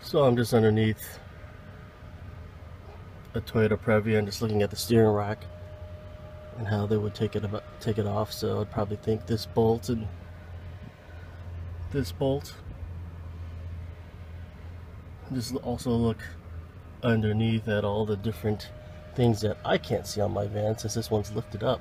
So I'm just underneath a Toyota Previa and just looking at the steering rack and how they would take it off. So I'd probably think this bolt and this bolt. Just also look underneath at all the different things that I can't see on my van since this one's lifted up.